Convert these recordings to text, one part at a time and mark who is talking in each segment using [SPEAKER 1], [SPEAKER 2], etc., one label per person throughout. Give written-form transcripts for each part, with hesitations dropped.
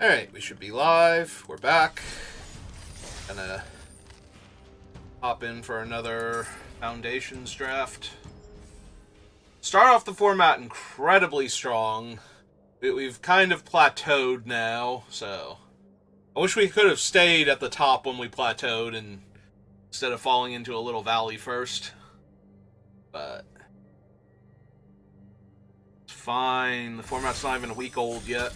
[SPEAKER 1] Alright, we should be live. We're back. Gonna hop in for another Foundations draft. Start off the format incredibly strong. We've kind of plateaued now, so I wish we could have stayed at the top when we plateaued and instead of falling into a little valley first. But it's fine. The format's not even a week old yet.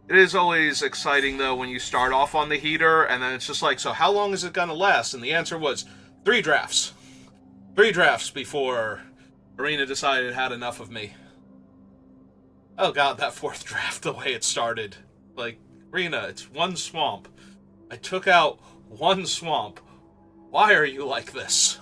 [SPEAKER 1] It is always exciting, though, when you start off on the heater, and then it's just like, so how long is it going to last? And the answer was 3 drafts. 3 drafts before Arena decided it had enough of me. Oh god, that 4th draft, the way it started. Like, Arena, it's 1 swamp. I took out 1 swamp. Why are you like this?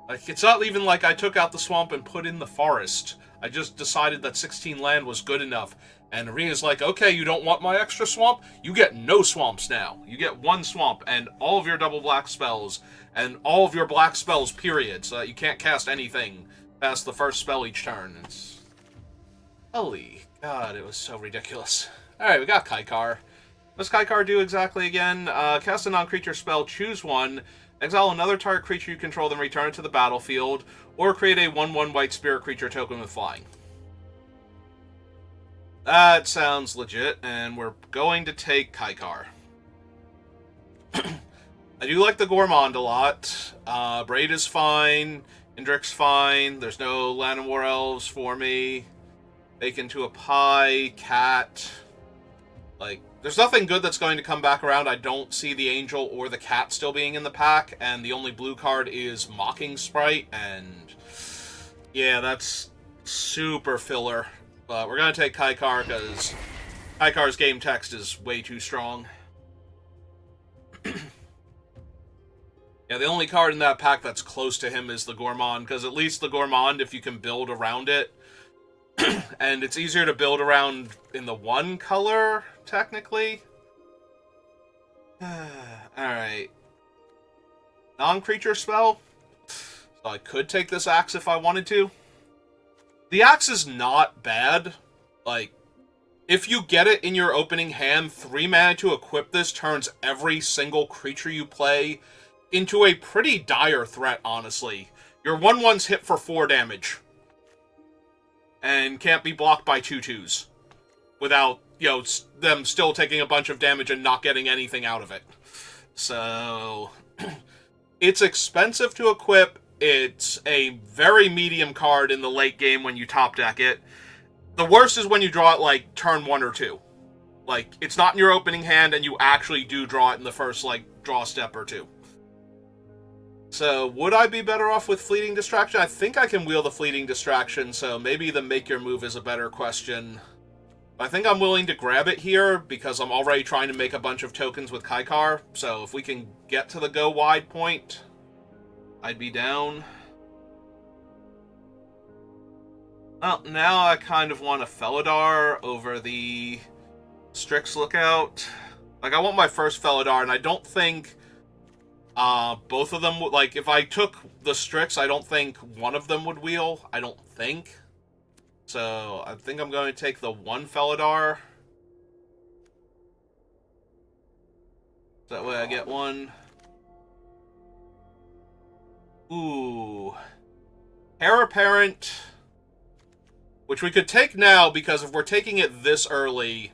[SPEAKER 1] Like, it's not even like I took out the swamp and put in the forest. I just decided that 16 land was good enough. And Arena's like, okay, you don't want my extra swamp? You get no swamps now. You get 1 swamp and all of your double black spells and all of your black spells, period. So that you can't cast anything past the first spell each turn. It's... Holy god, it was so ridiculous. Alright, we got Kykar. What does Kykar do exactly again? Cast a non-creature spell, choose 1, exile another target creature you control, then return it to the battlefield, or create a 1/1 white spirit creature token with flying. That sounds legit, and we're going to take Kykar. I do like the Gourmand a lot. Braid is fine. Indrik's fine. There's no Land and War Elves for me. Bake into a pie. Cat. Like, there's nothing good that's going to come back around. I don't see the Angel or the Cat still being in the pack, and the only blue card is Mocking Sprite, and... yeah, that's super filler. But we're going to take Kykar because Kykar's game text is way too strong. Yeah, the only card in that pack that's close to him is the Gourmand, because at least the Gourmand, if you can build around it, and it's easier to build around in the 1 color, technically. Alright. Non-creature spell. So I could take this axe if I wanted to. The axe is not bad. Like, if you get it in your opening hand, 3 mana to equip this turns every single creature you play into a pretty dire threat, honestly. Your 1/1s hit for 4 damage. And can't be blocked by 2/2s. Without, you know, them still taking a bunch of damage and not getting anything out of it. So, it's expensive to equip. It's a very medium card in the late game when you top deck it. The worst is when you draw it, like, turn 1 or 2. Like, it's not in your opening hand, and you actually do draw it in the first, like, draw step or 2. So, would I be better off with Fleeting Distraction? I think I can wield the Fleeting Distraction, so maybe the Make Your Move is a better question. I think I'm willing to grab it here, because I'm already trying to make a bunch of tokens with Kykar, so if we can get to the go wide point... I'd be down. Well, now I kind of want a Felidar over the Strix Lookout. Like, I want my first Felidar, and I don't think both of them would... like, if I took the Strix, I don't think one of them would wheel. I don't think. So, I think I'm going to take the 1 Felidar. That way I get 1... Ooh. Heir Apparent. Which we could take now, because if we're taking it this early,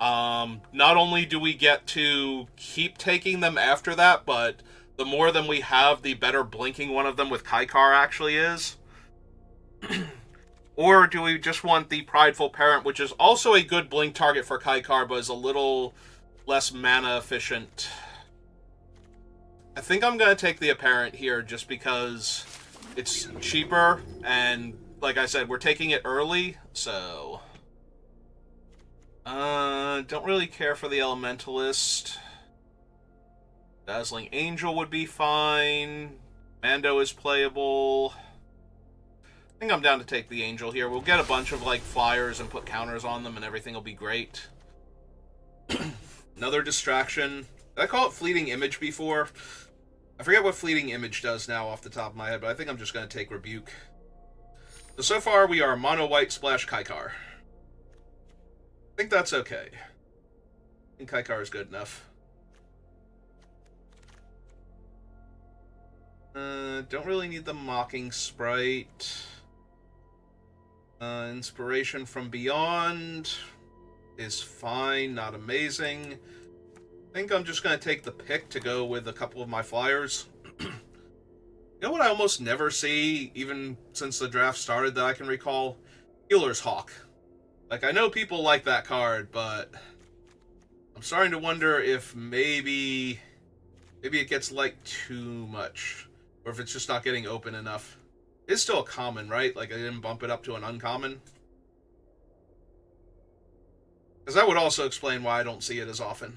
[SPEAKER 1] not only do we get to keep taking them after that, but the more of them we have, the better blinking one of them with Kykar actually is. Or do we just want the Prideful Parent, which is also a good blink target for Kykar, but is a little less mana efficient. I think I'm going to take the Apparent here just because it's cheaper, and like I said, we're taking it early, so... don't really care for the Elementalist. Dazzling Angel would be fine. Mando is playable. I think I'm down to take the Angel here. We'll get a bunch of, like, flyers and put counters on them, and everything will be great. Another distraction. Did I call it Fleeting Image before? I forget what Fleeting Image does now off the top of my head, but I think I'm just going to take Rebuke. So far we are mono white splash Kaikar. I think that's okay. I think Kaikar is good enough. Don't really need the Mocking Sprite. Inspiration from Beyond is fine, not amazing. I think I'm just going to take the pick to go with a couple of my flyers. You know what I almost never see, even since the draft started that I can recall? Healer's Hawk. Like, I know people like that card, but I'm starting to wonder if maybe it gets liked too much, or if it's just not getting open enough. It's still a common, right? Like, I didn't bump it up to an uncommon. Because that would also explain why I don't see it as often.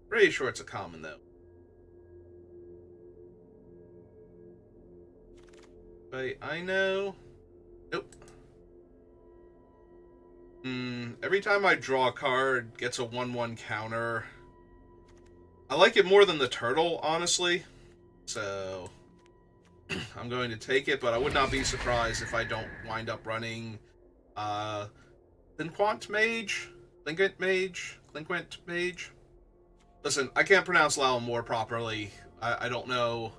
[SPEAKER 1] Pretty sure it's a common, though. But I know... Nope. Every time I draw a card, gets a 1/1 counter. I like it more than the turtle, honestly. So... I'm going to take it, but I would not be surprised if I don't wind up running... Linquant Mage? Linquant Mage? Listen, I can't pronounce Lallamore properly. I don't know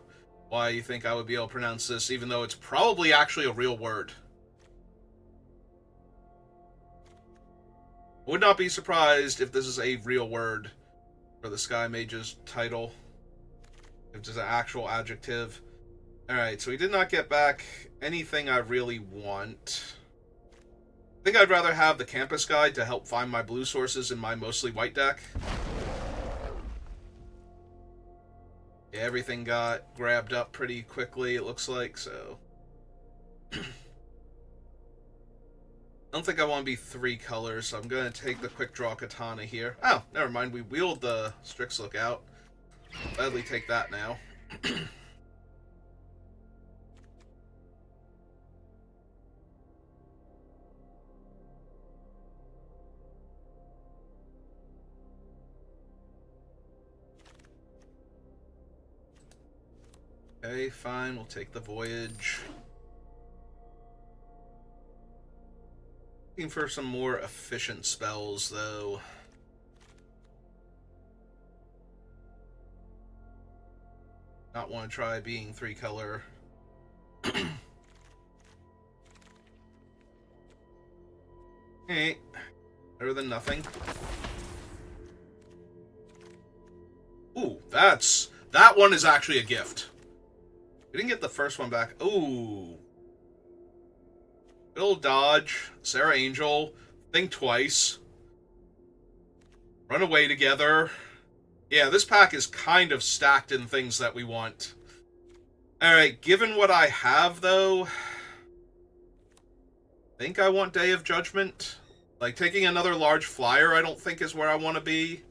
[SPEAKER 1] why you think I would be able to pronounce this, even though it's probably actually a real word. I would not be surprised if this is a real word for the Sky Mage's title. If it's an actual adjective. Alright, so we did not get back anything I really want. I think I'd rather have the Campus Guide to help find my blue sources in my mostly white deck. Yeah, everything got grabbed up pretty quickly, it looks like, so... I don't think I want to be 3 colors, so I'm going to take the Quick Draw Katana here. Oh, never mind, we wheeled the Strix Lookout. I'll gladly take that now. Okay, fine, we'll take the Voyage. Looking for some more efficient spells, though. Not want to try being 3 color. Hey, better than nothing. Ooh, that one is actually a gift. We didn't get the first one back. Ooh. Good old dodge. Sarah Angel. Think twice. Run away together. Yeah, this pack is kind of stacked in things that we want. Alright, given what I have, though... I think I want Day of Judgment. Like, taking another large flyer I don't think is where I want to be.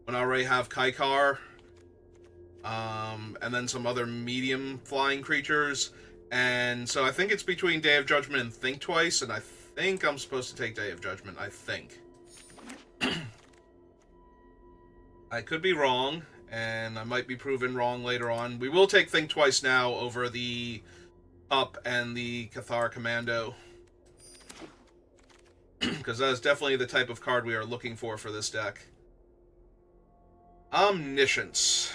[SPEAKER 1] When I already have Kaikar. And then some other medium flying creatures. And so I think it's between Day of Judgment and Think Twice, and I think I'm supposed to take Day of Judgment, I think. I could be wrong, and I might be proven wrong later on. We will take Think Twice now over the Up and the Cathar Commando. Because that is definitely the type of card we are looking for this deck. Omniscience.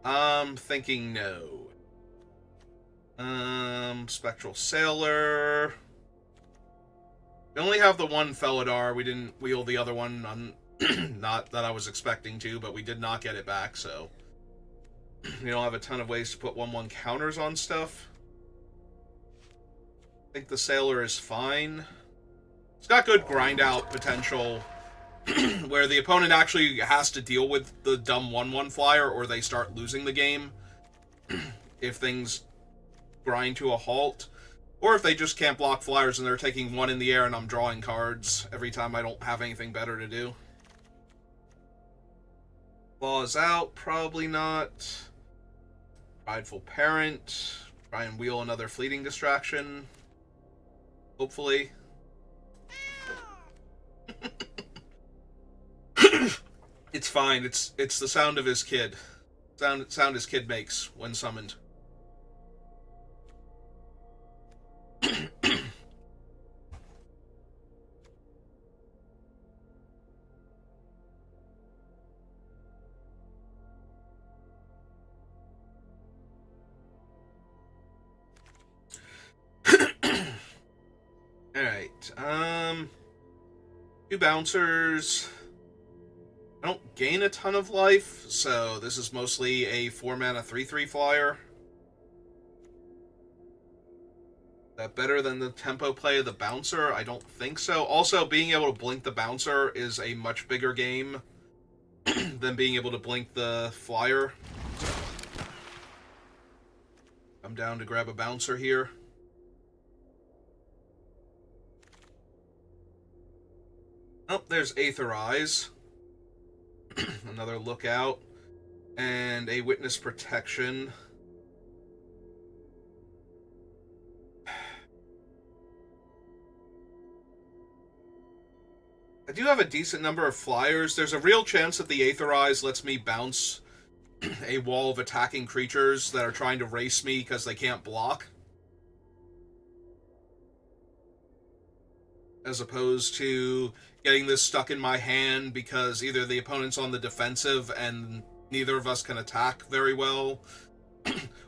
[SPEAKER 1] I'm thinking no. Spectral Sailor. We only have the one Felidar. We didn't wheel the other one. Not that I was expecting to, but we did not get it back, so... We don't have a ton of ways to put 1/1 counters on stuff. I think the Sailor is fine. It's got good grind out potential, where the opponent actually has to deal with the dumb 1/1 flyer, or they start losing the game. If things grind to a halt. Or if they just can't block flyers and they're taking 1 in the air and I'm drawing cards every time I don't have anything better to do. Claws out, probably not. Prideful Parent. Try and wheel another fleeting distraction. Hopefully. It's fine. It's the sound of his kid. Sound his kid makes when summoned. Two bouncers. I don't gain a ton of life, so this is mostly a 4-mana 3/3 flyer. Is that better than the tempo play of the bouncer? I don't think so. Also, being able to blink the bouncer is a much bigger game than being able to blink the flyer. I'm down to grab a bouncer here. Oh, there's Aetherize. Another Lookout. And a Witness Protection. I do have a decent number of flyers. There's a real chance that the Aetherize lets me bounce a wall of attacking creatures that are trying to race me because they can't block. As opposed to getting this stuck in my hand because either the opponent's on the defensive and neither of us can attack very well,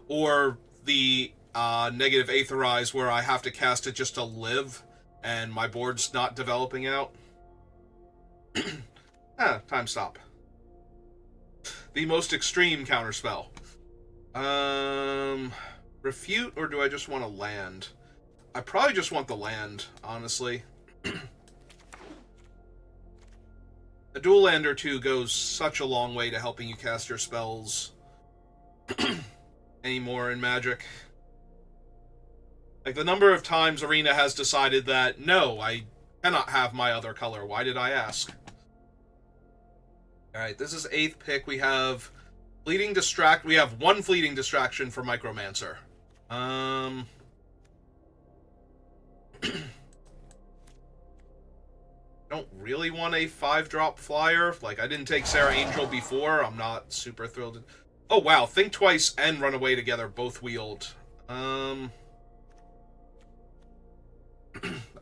[SPEAKER 1] or the negative Aetherize where I have to cast it just to live and my board's not developing out. Time stop. The most extreme counterspell. Refute, or do I just want to land? I probably just want the land, honestly. A dual land or two goes such a long way to helping you cast your spells anymore in Magic. Like, the number of times Arena has decided that, no, I cannot have my other color. Why did I ask? Alright, this is 8th pick. We have Fleeting Distract. We have one Fleeting Distraction for Micromancer. Don't really want a 5-drop flyer. Like, I didn't take Serra Angel before. I'm not super thrilled. Oh, wow. Think Twice and Run Away Together both wield. I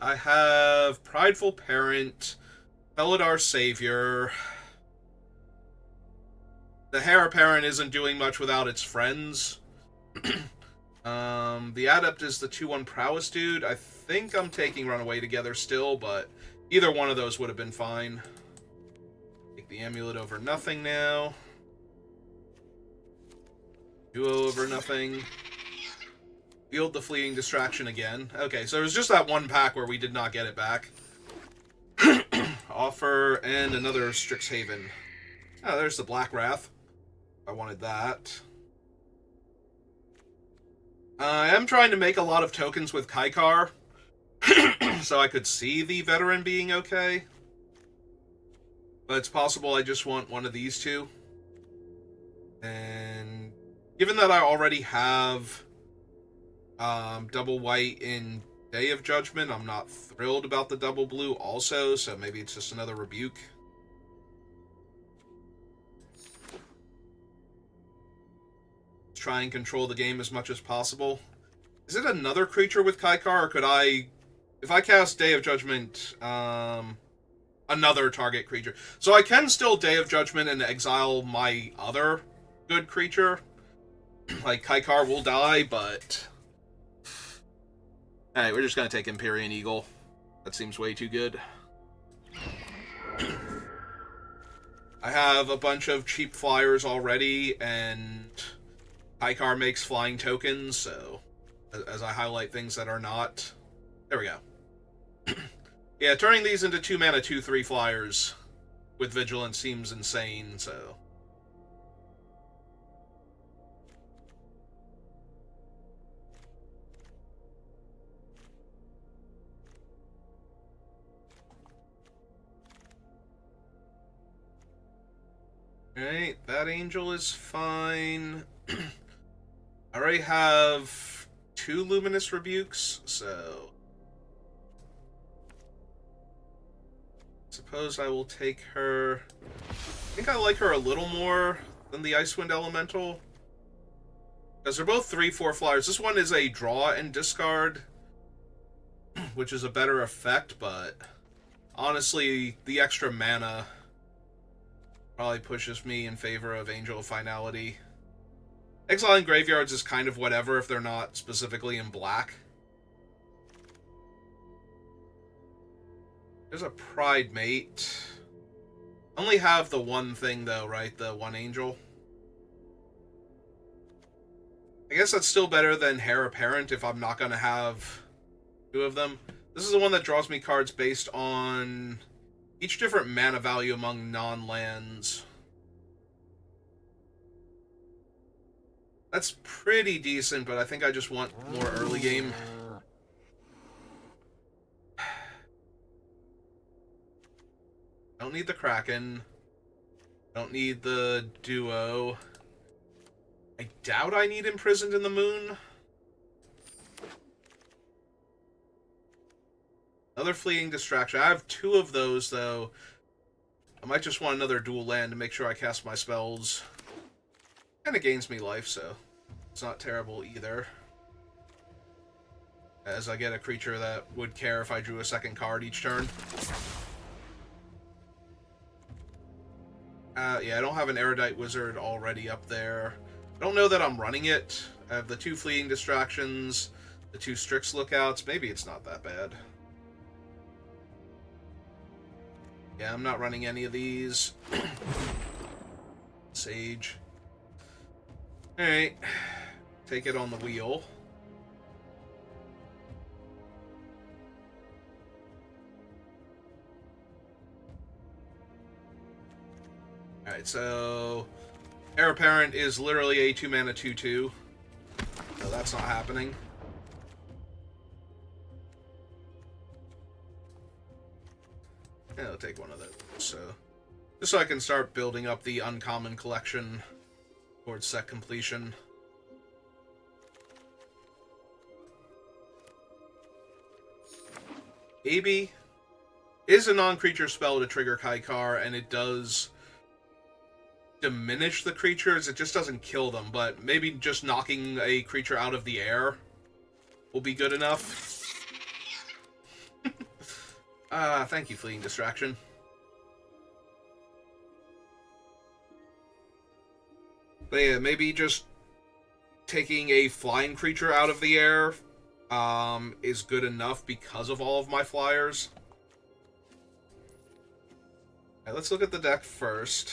[SPEAKER 1] have Prideful Parent, Felidar Savior. The Heir Apparent isn't doing much without its friends. The Adept is the 2/1 Prowess dude. I think I'm taking Run Away Together still, but either one of those would have been fine. Take the Amulet over nothing now. Duo over nothing. Wield the Fleeting Distraction again. Okay, so it was just that one pack where we did not get it back. Offer and another Strixhaven. Oh, there's the Black Wrath. I wanted that. I am trying to make a lot of tokens with Kaikar, so I could see the Veteran being okay. But it's possible I just want one of these two. And given that I already have double white in Day of Judgment, I'm not thrilled about the double blue also, so maybe it's just another Rebuke. Try and control the game as much as possible. Is it another creature with Kaikar, or could I, if I cast Day of Judgment, another target creature? So I can still Day of Judgment and exile my other good creature. Like, Kaikar will die, but... Alright, we're just gonna take Empyrean Eagle. That seems way too good. I have a bunch of cheap flyers already, and Kaikar makes flying tokens, so as I highlight things that are not... There we go. Yeah, turning these into 2-mana 2/3 flyers with Vigilance seems insane, so... Alright, that angel is fine. I already have 2 Luminous Rebukes, so... Suppose I will take her... I think I like her a little more than the Icewind Elemental. Because they're both 3/4 flyers. This one is a draw and discard, which is a better effect, but... Honestly, the extra mana probably pushes me in favor of Angel of Finality. Exiling graveyards is kind of whatever if they're not specifically in black. There's a Pride Mate. Only have the one thing, though, right? The one angel. I guess that's still better than Heir Apparent if I'm not going to have two of them. This is the one that draws me cards based on each different mana value among non-lands. That's pretty decent, but I think I just want more early game. Don't need the Kraken. Don't need the Duo. I doubt I need Imprisoned in the Moon. Another Fleeting Distraction. I have two of those, though. I might just want another dual land to make sure I cast my spells. Kind of gains me life, so it's not terrible either. As I get a creature that would care if I drew a second card each turn. Yeah, I don't have an Erudite Wizard already up there. I don't know that I'm running it. I have the two Fleeting Distractions, the two Strix Lookouts. Maybe it's not that bad. Yeah, I'm not running any of these. Sage. Alright. Take it on the wheel. Alright, so Heir Apparent is literally a 2-mana 2/2. So that's not happening. Yeah, I'll take one of those. So just so I can start building up the uncommon collection towards set completion. Maybe is a non-creature spell to trigger Kaikar, and it does diminish the creatures. It just doesn't kill them, but maybe just knocking a creature out of the air will be good enough. Thank you, Fleeting Distraction. But yeah, maybe just taking a flying creature out of the air is good enough because of all of my flyers. Alright, let's look at the deck first.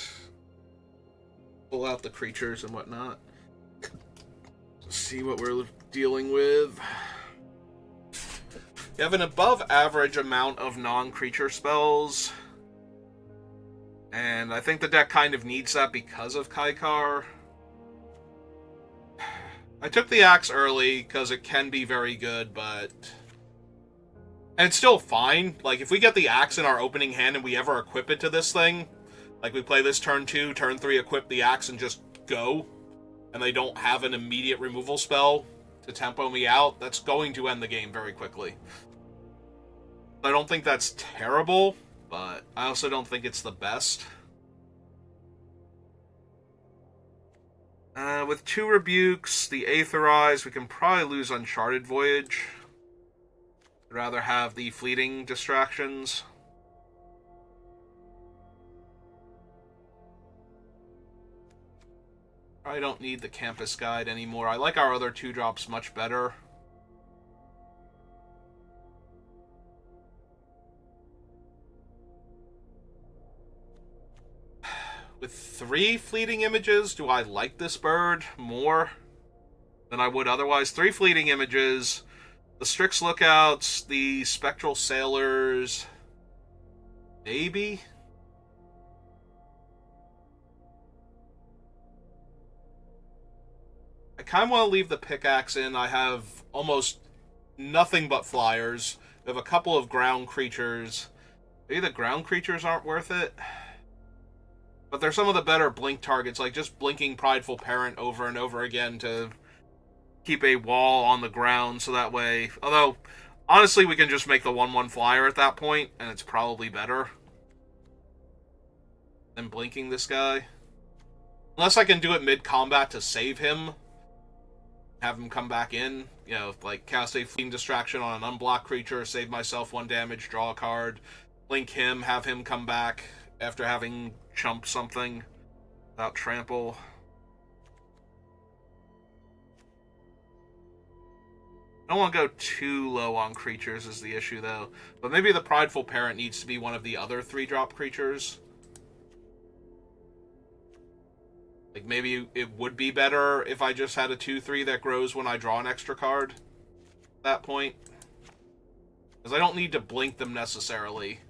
[SPEAKER 1] Pull out the creatures and whatnot. See what we're dealing with. You have an above average amount of non-creature spells. And I think the deck kind of needs that because of Kaikar. I took the Axe early because it can be very good, but... And it's still fine. Like, if we get the Axe in our opening hand and we ever equip it to this thing, like we play this turn 2, turn 3, equip the Axe and just go, and they don't have an immediate removal spell to tempo me out, that's going to end the game very quickly. I don't think that's terrible, but I also don't think it's the best. With 2 Rebukes, the Aetherize, we can probably lose Uncharted Voyage. I'd rather have the Fleeting Distractions. I don't need the Campus Guide anymore. I like our other 2-drops much better. With 3 Fleeting Images, do I like this bird more than I would otherwise? 3 Fleeting Images, the Strix Lookouts, the Spectral Sailors, maybe? I kind of want to leave the Pickaxe in. I have almost nothing but flyers. I have a couple of ground creatures. Maybe the ground creatures aren't worth it. But they're some of the better blink targets, like just blinking Prideful Parent over and over again to keep a wall on the ground, so that way... Although, honestly, we can just make the 1/1 flyer at that point, and it's probably better than blinking this guy. Unless I can do it mid-combat to save him. Have him come back in. You know, like cast a Fleeting Distraction on an unblocked creature, save myself 1 damage, draw a card, blink him, have him come back after having chump something without trample. I don't want to go too low on creatures is the issue, though. But maybe the Prideful Parent needs to be one of the other 3-drop creatures. Like, maybe it would be better if I just had a 2/3 that grows when I draw an extra card. At that point. Because I don't need to blink them necessarily.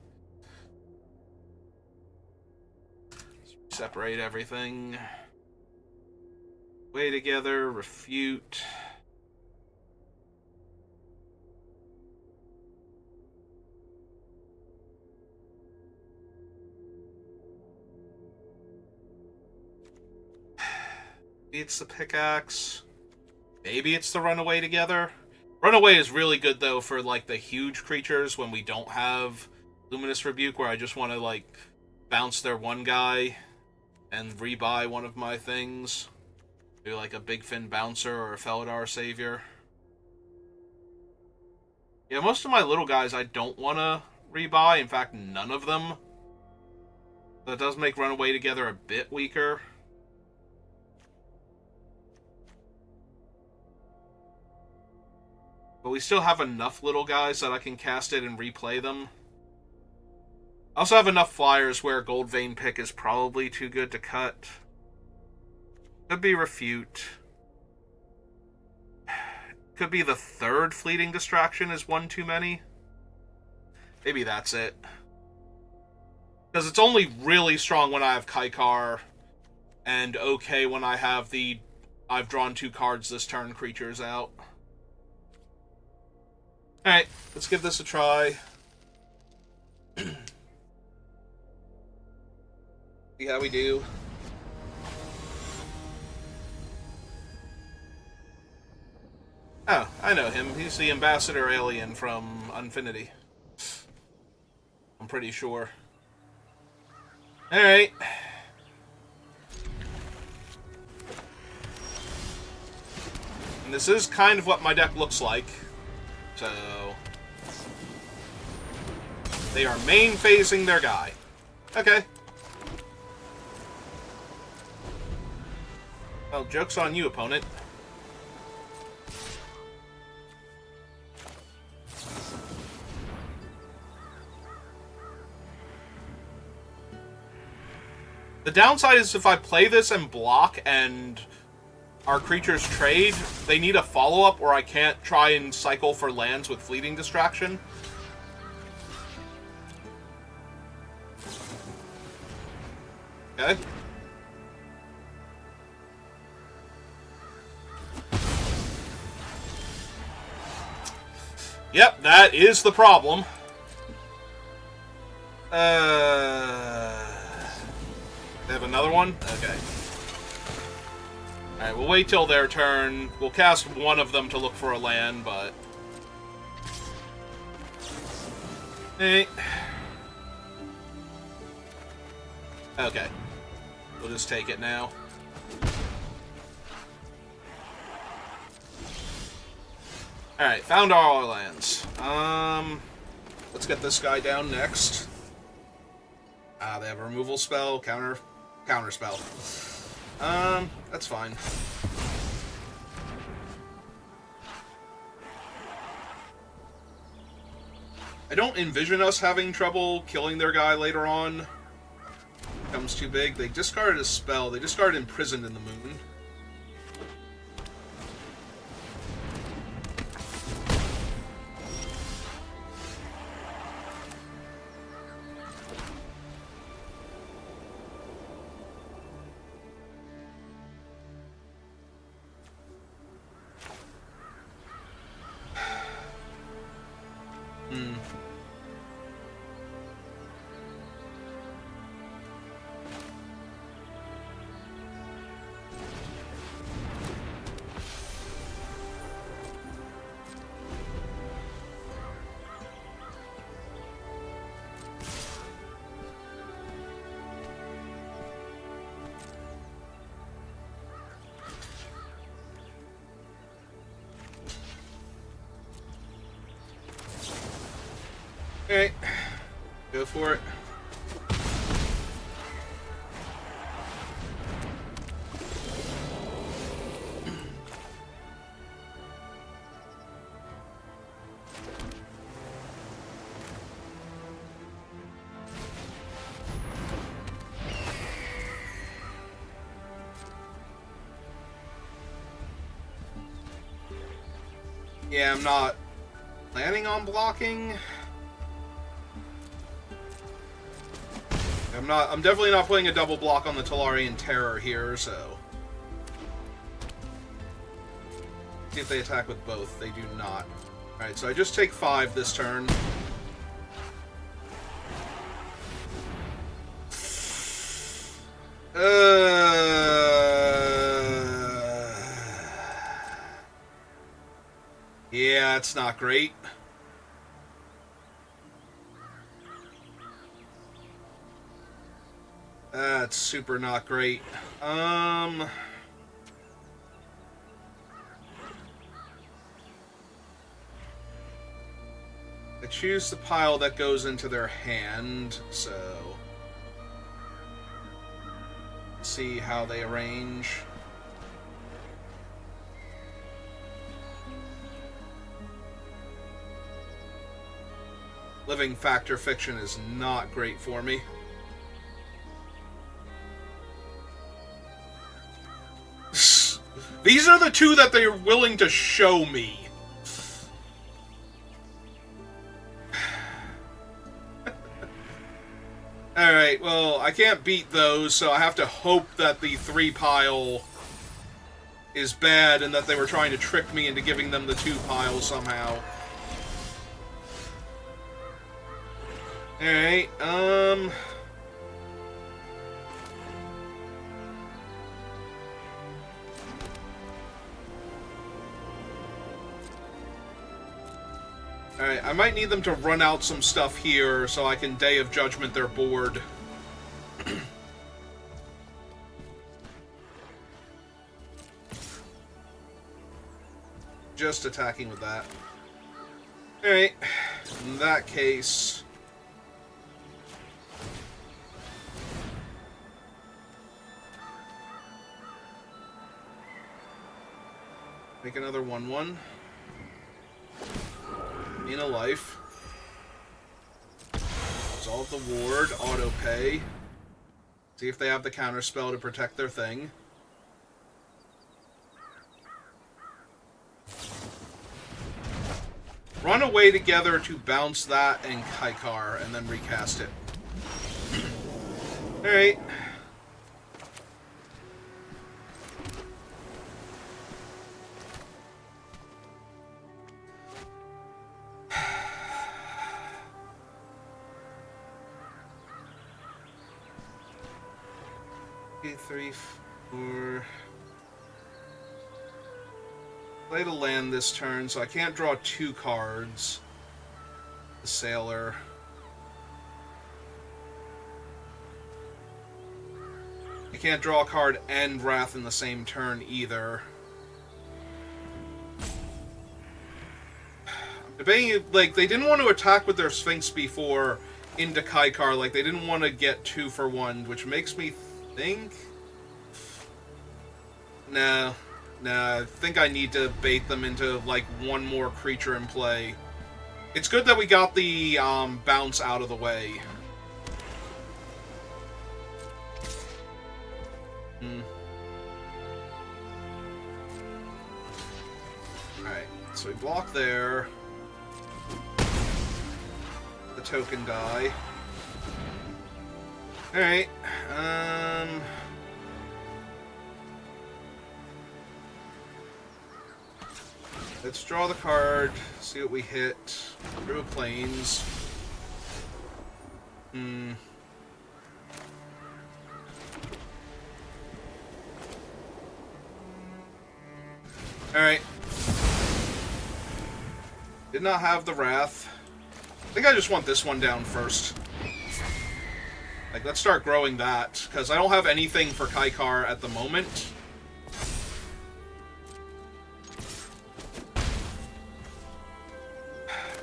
[SPEAKER 1] Separate everything. Way together, refute. Maybe it's the pickaxe. Maybe it's the runaway together. Runaway is really good, though, for, like, the huge creatures when we don't have Luminous Rebuke, where I just want to, like, bounce their one guy and rebuy one of my things. Maybe, like, a Big Fin Bouncer or a Felidar Savior. Yeah, most of my little guys I don't want to rebuy. In fact, none of them. That does make Runaway together a bit weaker. But we still have enough little guys that I can cast it and replay them. I also have enough flyers where Gold Vein Pick is probably too good to cut. Could be Refute. Could be the 3rd Fleeting Distraction is one too many. Maybe that's it. Because it's only really strong when I have Kaikar, and okay when I have the I've drawn 2 cards this turn creatures out. Alright, let's give this a try. See how we do. Oh, I know him. He's the Ambassador Alien from Unfinity. I'm pretty sure. Alright. And this is kind of what my deck looks like. So... they are main phasing their guy. Okay. Well, joke's on you, opponent. The downside is if I play this and block and our creatures trade, they need a follow-up or I can't try and cycle for lands with Fleeting Distraction. Okay. Yep, that is the problem. They have another one? Okay. Alright, we'll wait till their turn. We'll cast one of them to look for a land, but... hey. Okay. We'll just take it now. Alright, found all our lands. Let's get this guy down next. They have a removal spell, counter spell. That's fine. I don't envision us having trouble killing their guy later on. Becomes too big. They discarded a spell. They discarded Imprisoned in the Moon. Alright, go for it. Yeah, I'm not planning on blocking. I'm definitely not putting a double block on the Talarian Terror here, so. See if they attack with both. They do not. Alright, so I just take 5 this turn. Yeah, it's not great. That's super not great. I choose the pile that goes into their hand, so see how they arrange. Living Factor Fiction is not great for me. These are the two that they're willing to show me. Alright, well, I can't beat those, so I have to hope that the 3 pile is bad and that they were trying to trick me into giving them the 2 pile somehow. Alright, Alright, I might need them to run out some stuff here so I can Day of Judgment their board. Just attacking with that. Alright, in that case... make another 1/1. In a life. Resolve the ward, auto pay. See if they have the counter spell to protect their thing. Run away together to bounce that and Kaikar, and then recast it. Alright. Okay, 3, 4... Play to land this turn, so I can't draw 2 cards. The Sailor. I can't draw a card and Wrath in the same turn either. Debating, like, they didn't want to attack with their Sphinx before into Kaikar, like, they didn't want to get 2 for 1, which makes me think... No. Nah, I think I need to bait them into, like, 1 more creature in play. It's good that we got the, bounce out of the way. Alright, so we block there. The token die. Alright, let's draw the card, see what we hit. Through Plains. Alright. Did not have the Wrath. I think I just want this one down first. Like, let's start growing that, because I don't have anything for Kaikar at the moment.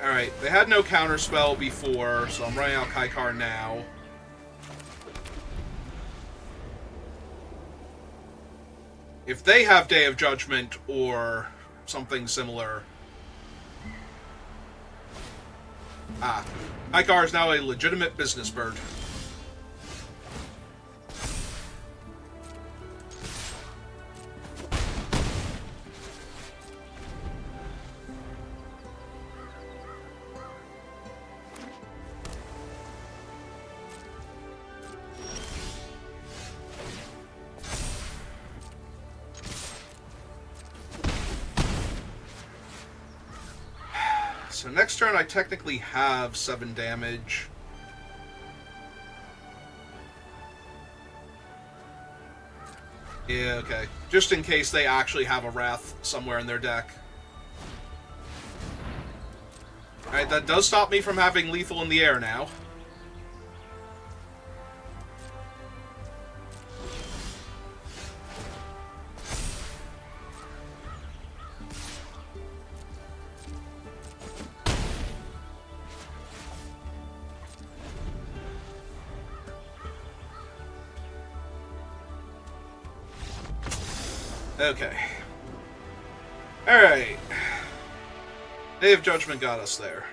[SPEAKER 1] Alright, they had no counterspell before, so I'm running out Kaikar now. If they have Day of Judgment or something similar, Ah. Kaikar is now a legitimate business bird. So next turn I technically have 7 damage. Yeah, okay. Just in case they actually have a Wrath somewhere in their deck. Alright, that does stop me from having lethal in the air now. Okay. Alright. Day of Judgment got us there.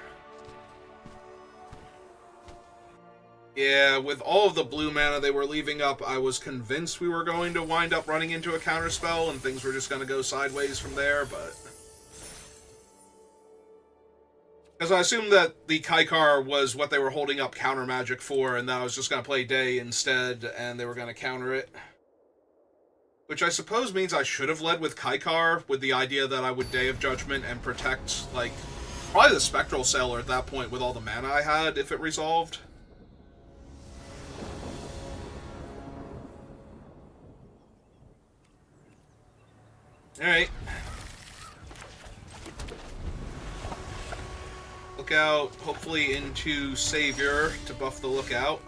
[SPEAKER 1] Yeah, with all of the blue mana they were leaving up, I was convinced we were going to wind up running into a counterspell and things were just going to go sideways from there, but... Because I assumed that the Kaikar was what they were holding up counter magic for, and that I was just going to play Day instead, and they were going to counter it. Which I suppose means I should have led with Kaikar, with the idea that I would Day of Judgment and protect, like, probably the Spectral Sailor at that point with all the mana I had, if it resolved. Alright. Lookout, hopefully into Savior to buff the Lookout.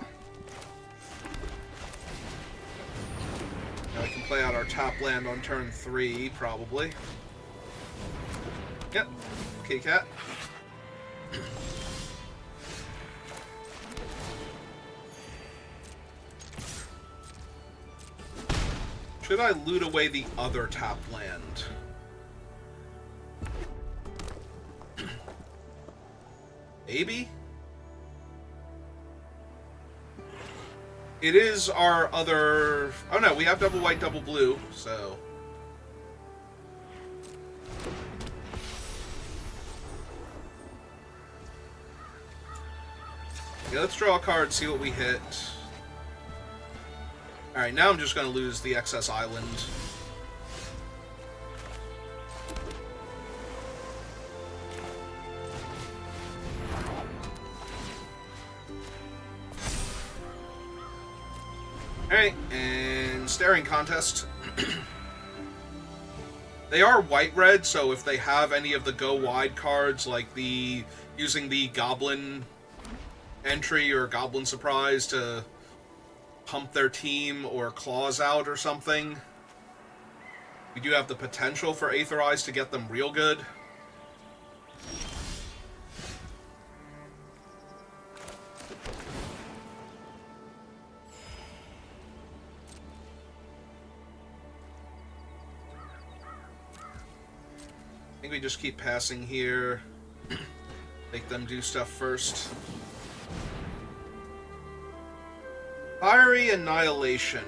[SPEAKER 1] Now we can play out our top land on turn 3, probably. Yep. Okay, cat. Should I loot away the other top land? Maybe? It is our other... Oh no, we have double white, double blue, so... Okay, let's draw a card, see what we hit. Alright, now I'm just going to lose the excess island. Alright, and Staring Contest. They are white-red, so if they have any of the go-wide cards, like the using the Goblin entry or Goblin Surprise to pump their team or Claws out or something, we do have the potential for Aether Eyes to get them real good. I think we just keep passing here. Make them do stuff first. Fiery Annihilation.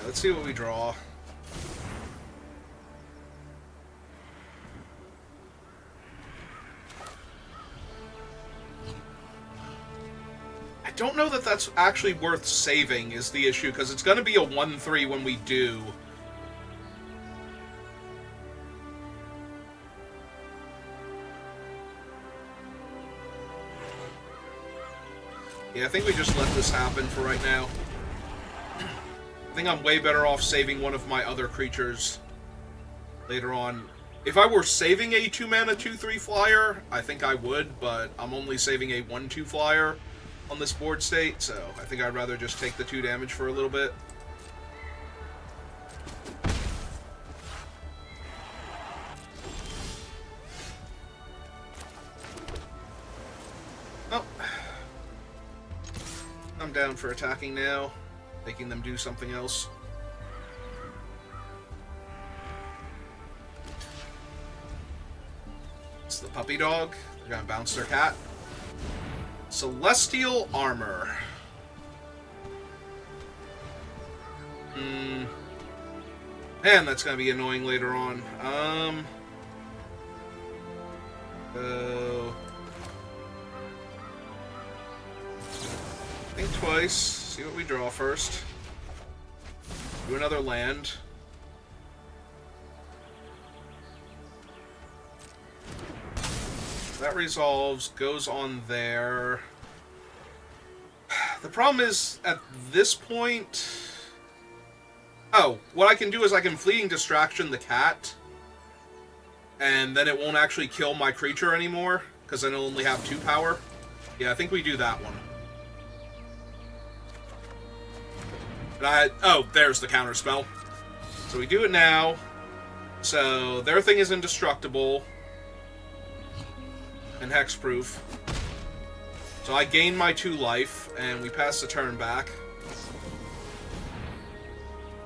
[SPEAKER 1] Let's see what we draw. I don't know that that's actually worth saving is the issue, because it's going to be a 1-3 when we do. Yeah, I think we just let this happen for right now. I think I'm way better off saving one of my other creatures later on. If I were saving a 2-mana 2/3 flyer, I think I would, but I'm only saving a 1/2 flyer on this board state, so I think I'd rather just take the 2 damage for a little bit. Oh. I'm down for attacking now, making them do something else. It's the puppy dog. They're gonna bounce their cat. Celestial Armor. Man, that's gonna be annoying later on. Think twice. See what we draw first. Do another land. That resolves, goes on there. The problem is, at this point... Oh, what I can do is I can Fleeting Distraction the cat, and then it won't actually kill my creature anymore, because then it'll only have 2 power. Yeah, I think we do that one. And oh, there's the counter spell. So we do it now. So their thing is indestructible and hexproof. So I gain my 2 life, and we pass the turn back.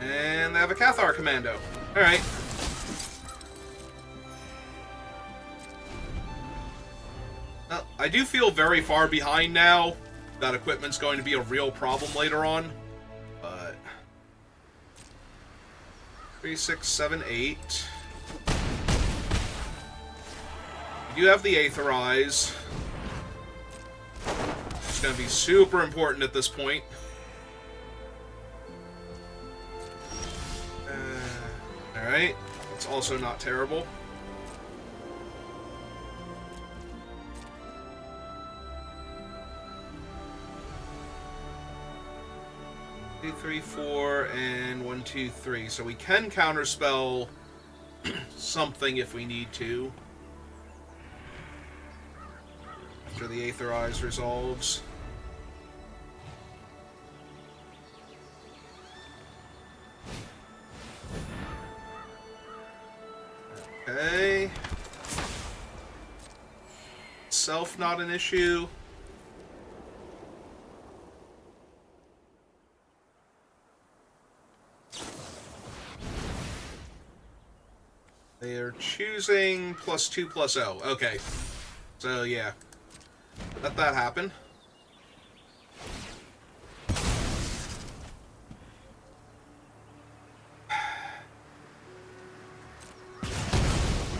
[SPEAKER 1] And they have a Cathar Commando. Alright. Well, I do feel very far behind now. That equipment's going to be a real problem later on. But 3, 6, 7, 8. We do have the Aetherize. It's going to be super important at this point. Alright. It's also not terrible. Two, 3, 4, and 1, 2, 3. So we can counterspell something if we need to. After the Aetherize resolves. Okay. Itself not an issue. They are choosing +2/+0. Okay. So, yeah. Let that happen.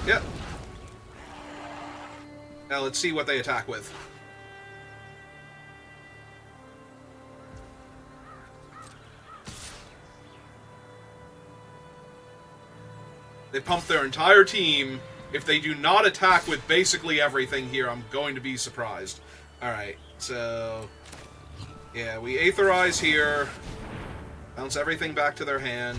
[SPEAKER 1] Yep. Now let's see what they attack with. They pump their entire team. If they do not attack with basically everything here, I'm going to be surprised. Alright, so... yeah, we Aetherize here. Bounce everything back to their hand.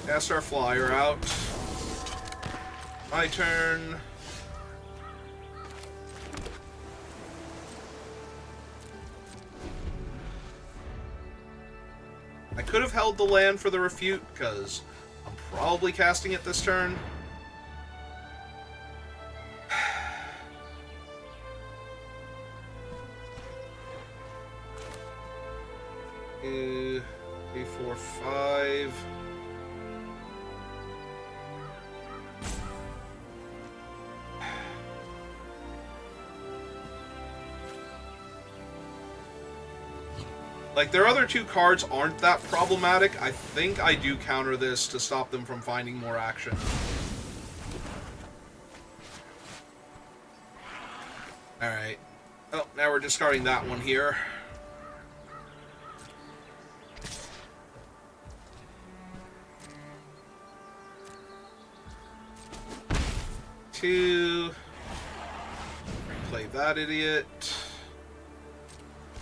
[SPEAKER 1] Cast our flyer out. My turn. I could have held the land for the refute, because I'm probably casting it this turn. 2, 3, 4, 5. Like, their other 2 cards aren't that problematic. I think I do counter this to stop them from finding more action. Alright. Oh, now we're discarding that one here. Two. Play that idiot.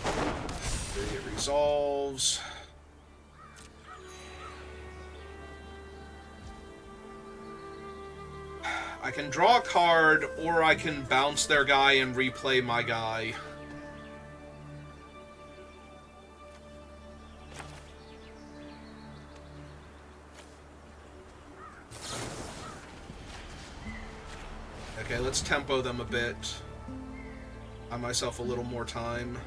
[SPEAKER 1] 3, it resolves. I can draw a card, or I can bounce their guy and replay my guy. Okay, let's tempo them a bit. Buy myself a little more time.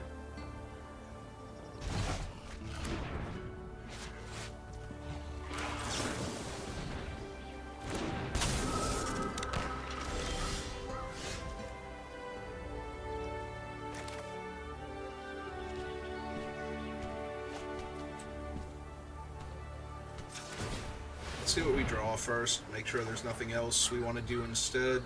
[SPEAKER 1] see what we draw first. Make sure there's nothing else we want to do instead.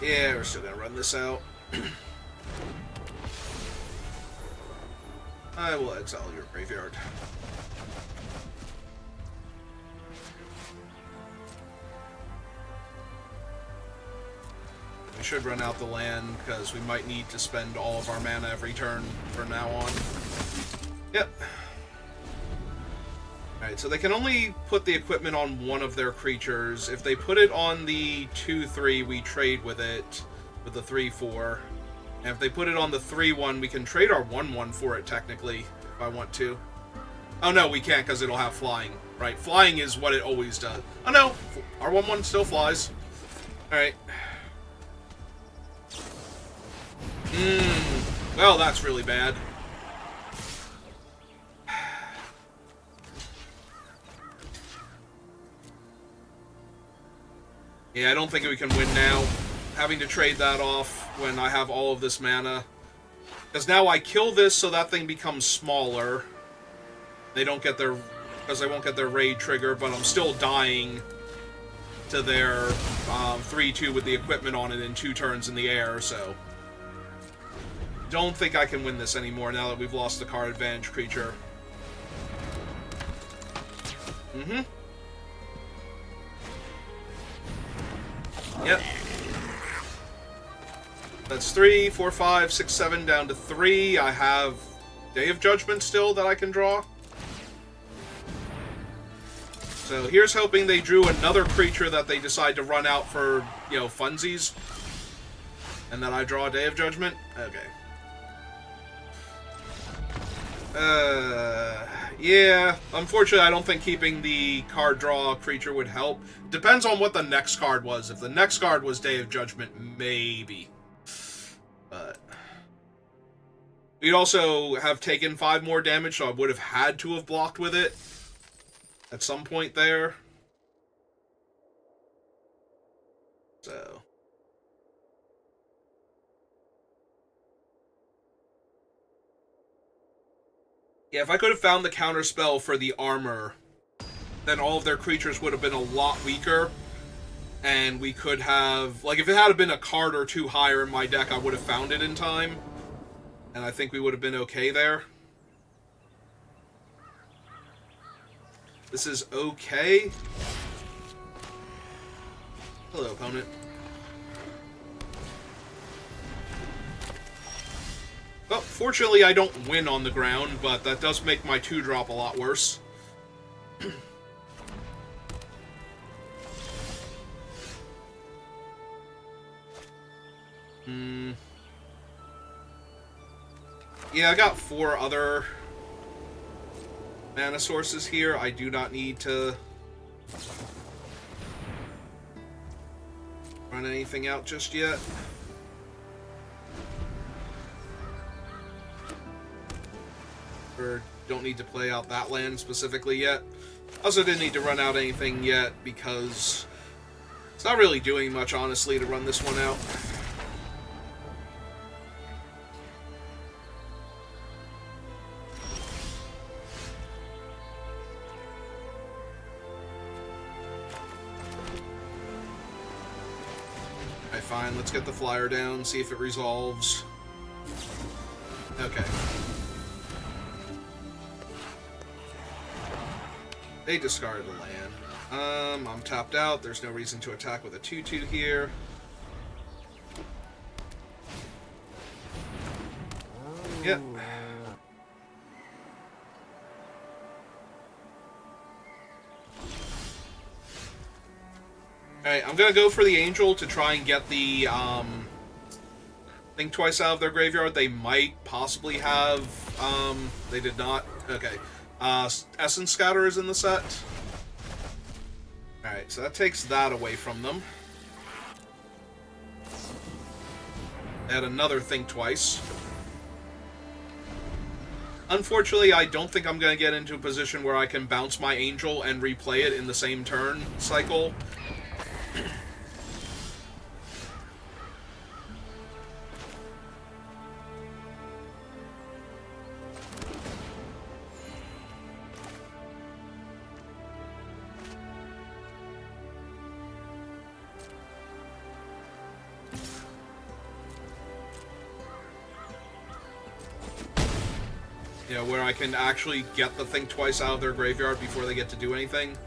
[SPEAKER 1] Yeah, we're still gonna run this out. I will exile your graveyard. We should run out the land, because we might need to spend all of our mana every turn from now on. Yep. Alright, so they can only put the equipment on one of their creatures. If they put it on the 2-3, we trade with it, with the 3-4. And if they put it on the 3-1, we can trade our 1-1 for it, technically, if I want to. Oh no, we can't, because it'll have flying. Right, flying is what it always does. Oh no, our 1-1 still flies. Alright. Well, that's really bad. Yeah, I don't think we can win now. Having to trade that off when I have all of this mana. Because now I kill this so that thing becomes smaller. They don't get their... Because they won't get their raid trigger, but I'm still dying to their 3-2 with the equipment on it in 2 turns in the air, so... Don't think I can win this anymore now that we've lost the card advantage creature. Yep. That's 3, 4, 5, 6, 7 down to 3. I have Day of Judgment still that I can draw. So here's hoping they drew another creature that they decide to run out for, you know, funsies. And then I draw a Day of Judgment. Okay. Yeah, unfortunately I don't think keeping the card draw creature would help. Depends on what the next card was. If the next card was Day of Judgment, maybe. But... we'd also have taken 5 more damage, so I would have had to have blocked with it at some point there. So... yeah, if I could have found the counterspell for the armor, then all of their creatures would have been a lot weaker. And we could have... like, if it had been a card or 2 higher in my deck, I would have found it in time. And I think we would have been okay there. This is okay. Hello, opponent. Well, fortunately I don't win on the ground, but that does make my 2-drop a lot worse. Yeah, I got 4 other mana sources here. I do not need to run anything out just yet. Or don't need to play out that land specifically yet. Also didn't need to run out anything yet because it's not really doing much, honestly, to run this one out. Alright, fine. Let's get the flyer down, see if it resolves. Okay. They discarded the land. I'm tapped out. There's no reason to attack with a 2-2 here. Yep. Alright, I'm gonna go for the Angel to try and get the, Think Twice out of their graveyard. They might possibly have, they did not. Okay. Essence Scatter is in the set. Alright, so that takes that away from them. Add another Think Twice. Unfortunately, I don't think I'm going to get into a position where I can bounce my Angel and replay it in the same turn cycle. You know, where I can actually get the Think Twice out of their graveyard before they get to do anything.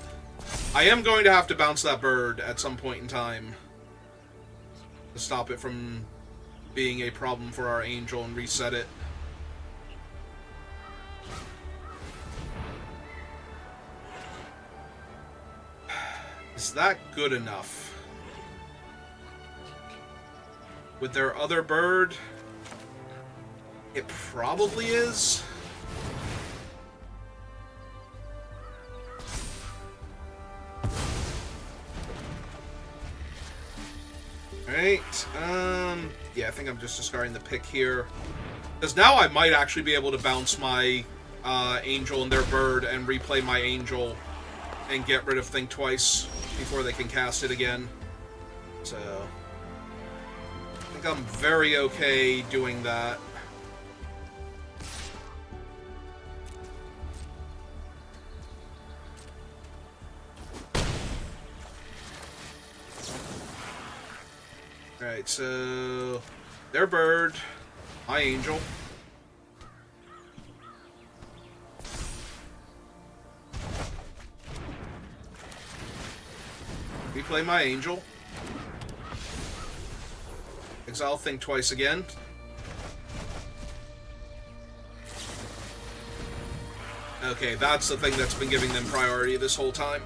[SPEAKER 1] I am going to have to bounce that bird at some point in time to stop it from being a problem for our Angel and reset it. Is that good enough? With their other bird, it probably is. Alright, yeah, I think I'm just discarding the pick here. Because now I might actually be able to bounce my Angel and their bird and replay my Angel and get rid of Think Twice before they can cast it again. So, I think I'm very okay doing that. Alright, so their bird, my Angel. Replay my Angel. Exile Think Twice again. Okay, that's the thing that's been giving them priority this whole time.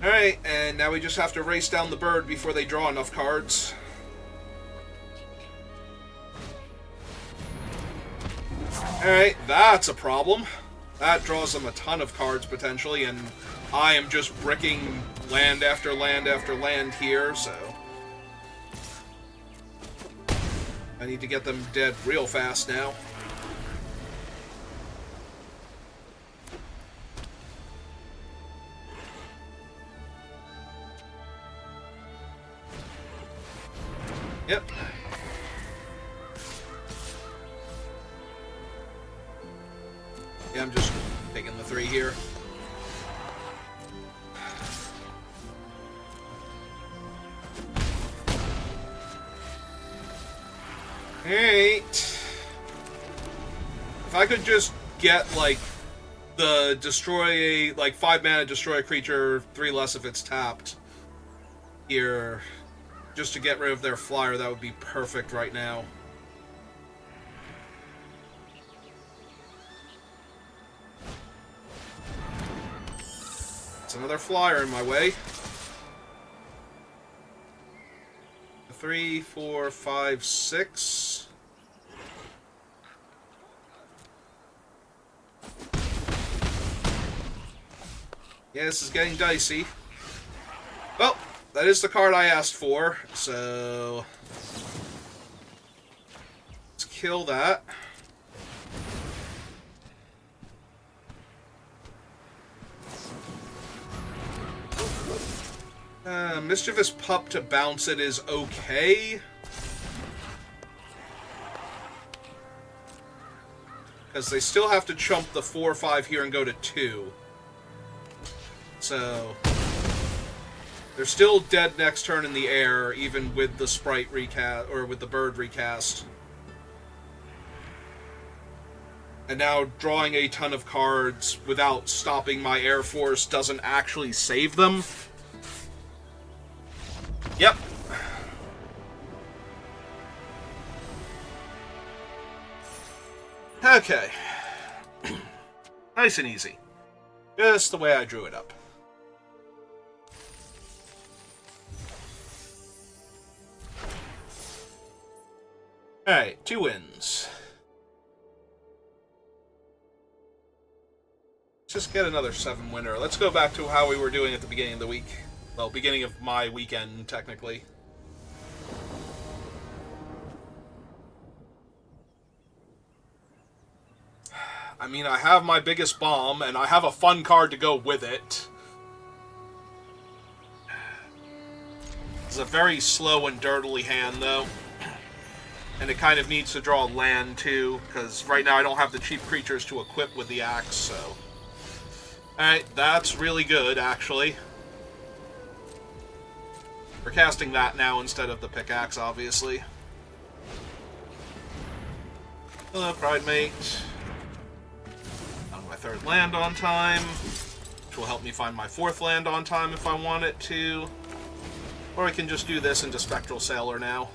[SPEAKER 1] Alright, and now we just have to race down the bird before they draw enough cards. Alright, that's a problem. That draws them a ton of cards, potentially, and I am just bricking land after land after land here, so I need to get them dead real fast now. Yep. Yeah, I'm just taking the 3 here. Alright. If I could just get, like, the destroy, like, 5 mana destroy a creature, 3 less if it's tapped here, just to get rid of their flyer, that would be perfect right now. It's another flyer in my way. 3, 4, 5, 6. Yeah, this is getting dicey. Well, that is the card I asked for, so let's kill that. Mischievous Pup to bounce it is okay. Because they still have to chump the 4 or 5 here and go to 2. So they're still dead next turn in the air, even with the sprite recast, or with the bird recast. And now drawing a ton of cards without stopping my Air Force doesn't actually save them. Yep. Okay. Nice and easy. Just the way I drew it up. Alright, 2 wins. Let's just get another 7 winner. Let's go back to how we were doing at the beginning of the week. Well, beginning of my weekend, technically. I mean, I have my biggest bomb, and I have a fun card to go with it. It's a very slow and dirtily hand, though. And it kind of needs to draw land, too, because right now I don't have the cheap creatures to equip with the axe, so... Alright, that's really good, actually. We're casting that now instead of the pickaxe, obviously. Hello, Pride Mate. Found my third land on time, which will help me find my fourth land on time if I want it to. Or I can just do this into Spectral Sailor now.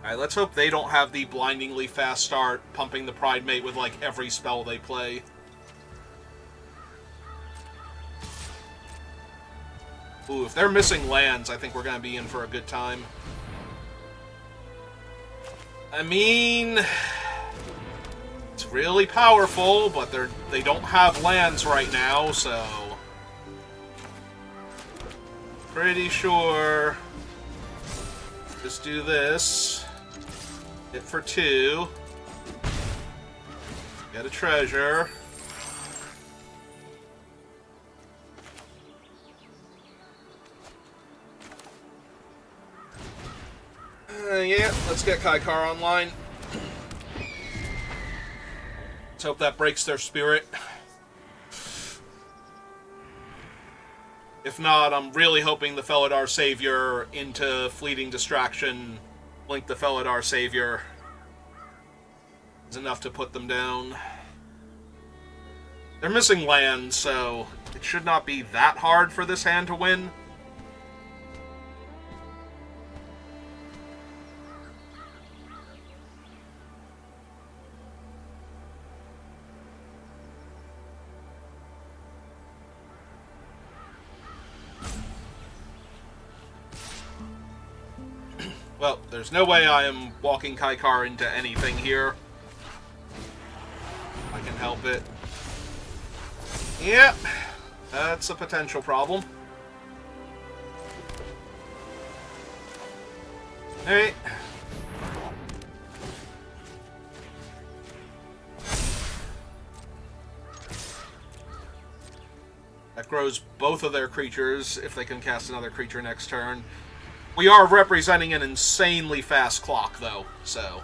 [SPEAKER 1] Alright, let's hope they don't have the blindingly fast start, pumping the Pride Mate with, like, every spell they play. Ooh, if they're missing lands, I think we're going to be in for a good time. I mean, it's really powerful, but they don't have lands right now, so pretty sure just do this. Hit for 2. Get a treasure. Yeah, let's get Kaikar online. Let's hope that breaks their spirit. If not, I'm really hoping the Felidar Savior into Fleeting Distraction, blink the Felidar Savior, is enough to put them down. They're missing lands, so it should not be that hard for this hand to win. Well, there's no way I am walking Kaikar into anything here. I can help it. Yep, that's a potential problem. Alright. That grows both of their creatures if they can cast another creature next turn. We are representing an insanely fast clock, though, so...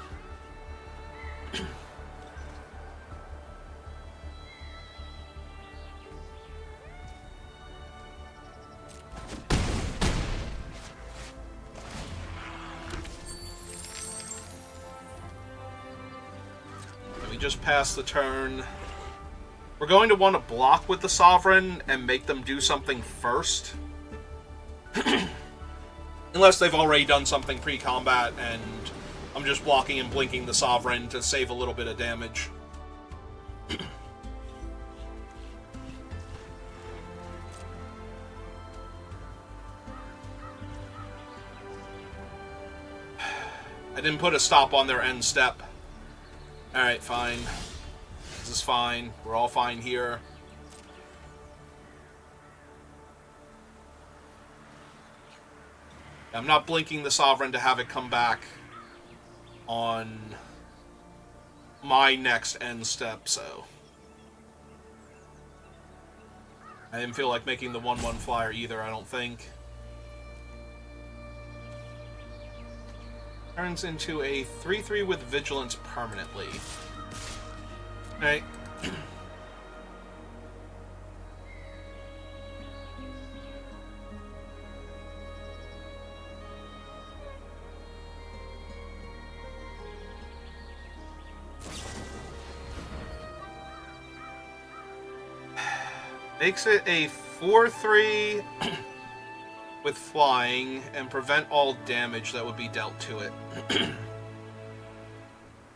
[SPEAKER 1] Let me just pass the turn. We're going to want to block with the Sovereign and make them do something first. Unless they've already done something pre-combat, and I'm just blocking and blinking the Sovereign to save a little bit of damage. I didn't put a stop on their end step. Alright, fine. This is fine. We're all fine here. I'm not blinking the Sovereign to have it come back on my next end step, so... I didn't feel like making the 1/1 flyer either, I don't think. Turns into a 3/3 with Vigilance permanently. Alright. Makes it a 4/3 with flying and prevent all damage that would be dealt to it.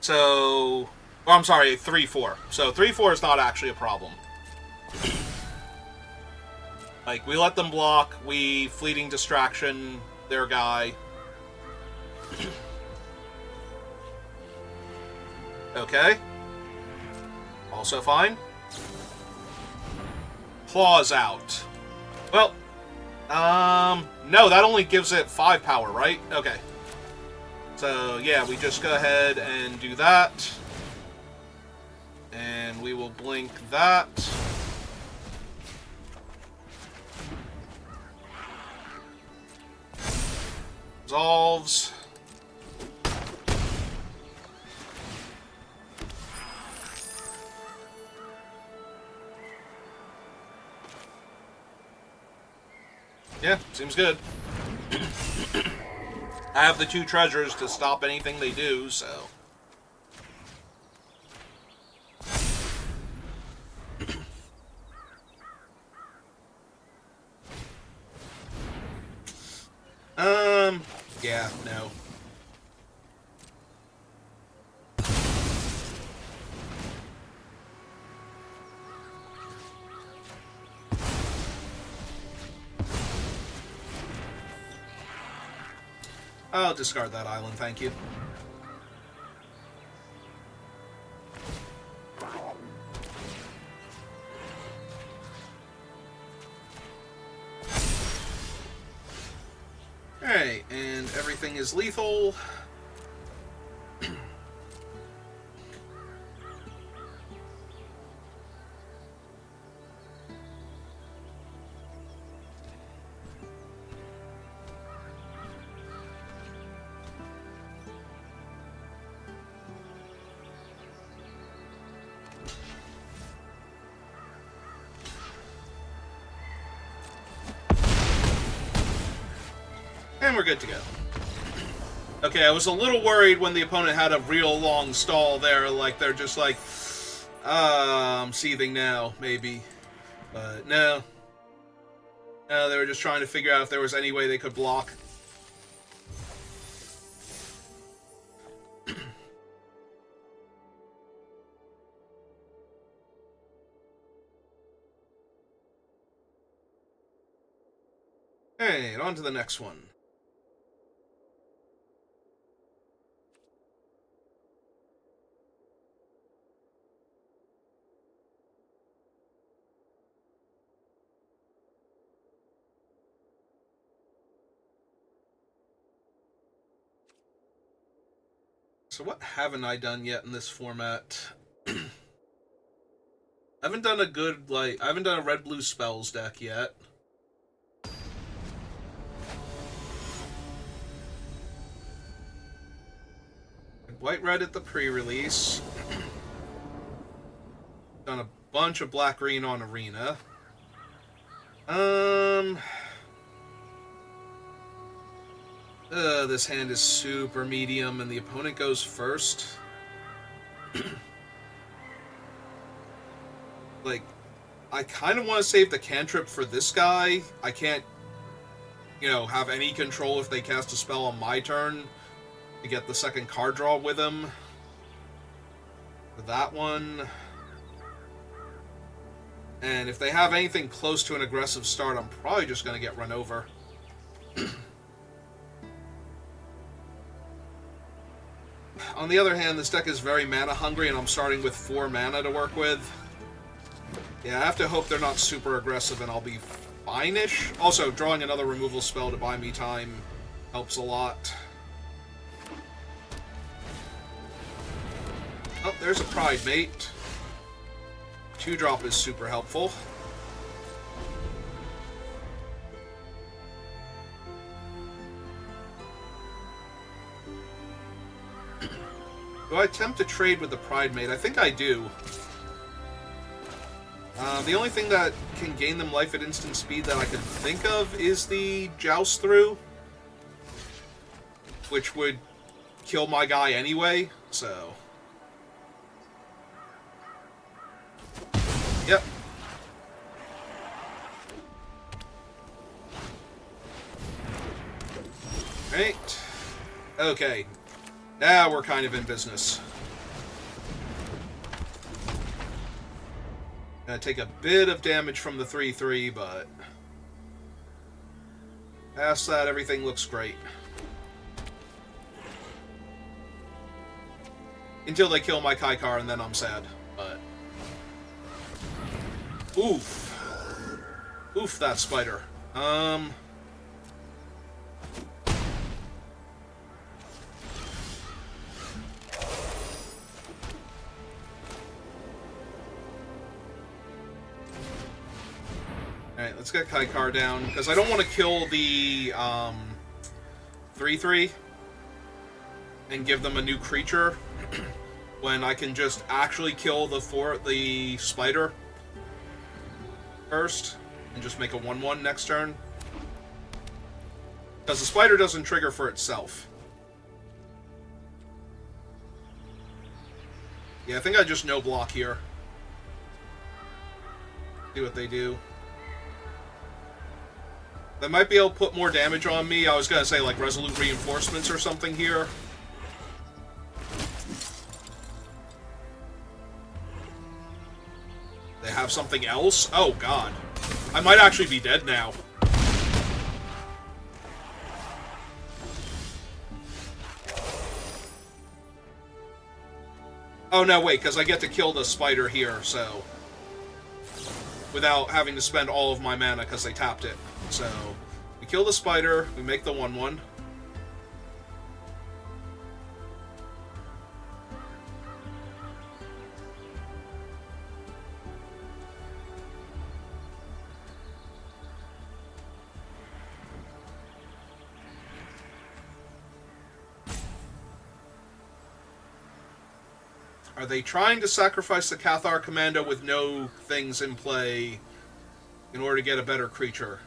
[SPEAKER 1] So... Oh, I'm sorry, 3/4. So 3/4 is not actually a problem. Like, we let them block, we Fleeting Distraction their guy. Okay. Also fine. Claws out. Well, no, that only gives it 5 power, right? Okay. So, yeah, we just go ahead and do that. And we will blink that. Resolves. Yeah, seems good. I have the 2 treasures to stop anything they do, so... Yeah, no. I'll discard that island, thank you. Alright, and everything is lethal. And we're good to go. Okay, I was a little worried when the opponent had a real long stall there, like they're just like, I'm seething now, maybe. But no. No, they were just trying to figure out if there was any way they could block. Alright, on to the next one. So what haven't I done yet in this format? I haven't done a good, I haven't done a red-blue spells deck yet. White-red at the pre-release. Done a bunch of black-green on Arena. This hand is super medium, and the opponent goes first. Like, I kind of want to save the cantrip for this guy. I can't, you know, have any control if they cast a spell on my turn to get the second card draw with him. For that one. And if they have anything close to an aggressive start, I'm probably just going to get run over. On the other hand, this deck is very mana hungry, and I'm starting with 4 mana to work with. Yeah, I have to hope they're not super aggressive, and I'll be fine-ish. Also, drawing another removal spell to buy me time helps a lot. Oh, there's a Pridemate. 2-drop is super helpful. Do I attempt to trade with the Pridemate? I think I do. The only thing that can gain them life at instant speed that I can think of is the Joust Through, which would kill my guy anyway, so... Yep. Right. Okay. Now we're kind of in business. Gonna take a bit of damage from the 3/3, but... past that, everything looks great. Until they kill my Kaikar, and then I'm sad, but... Oof. Oof, that spider. Alright, let's get Kaikar down, because I don't want to kill the 3/3 and give them a new creature when I can just actually kill the spider first and just make a 1/1 next turn. Because the spider doesn't trigger for itself. Yeah, I think I just no block here. See what they do. They might be able to put more damage on me. I was going to say, like, Resolute Reinforcements or something here. They have something else? Oh, God. I might actually be dead now. Oh, no, wait, because I get to kill the spider here, so... without having to spend all of my mana because they tapped it. So, we kill the spider, we make the 1/1. Are they trying to sacrifice the Cathar Commando with no things in play in order to get a better creature?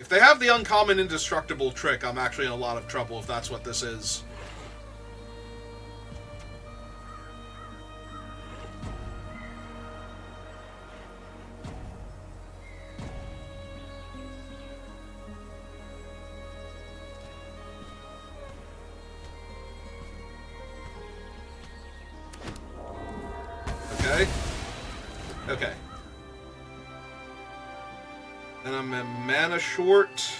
[SPEAKER 1] If they have the uncommon indestructible trick, I'm actually in a lot of trouble if that's what this is. Okay. Okay. And I'm a mana short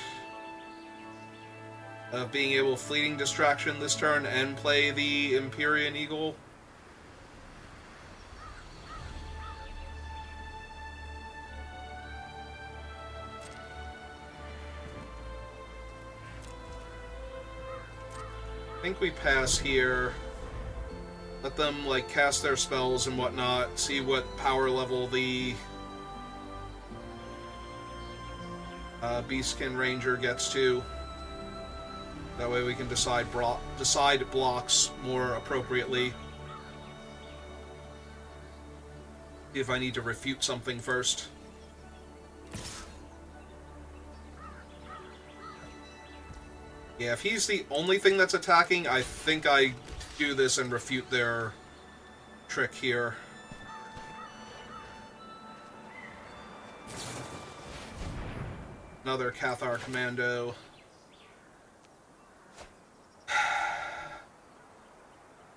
[SPEAKER 1] of being able to Fleeting Distraction this turn and play the Empyrean Eagle. I think we pass here. Let them, like, cast their spells and whatnot, see what power level the Beastkin Ranger gets to. That way we can decide blocks more appropriately. See if I need to refute something first. Yeah, if he's the only thing that's attacking, I think I do this and refute their trick here. Another Cathar Commando.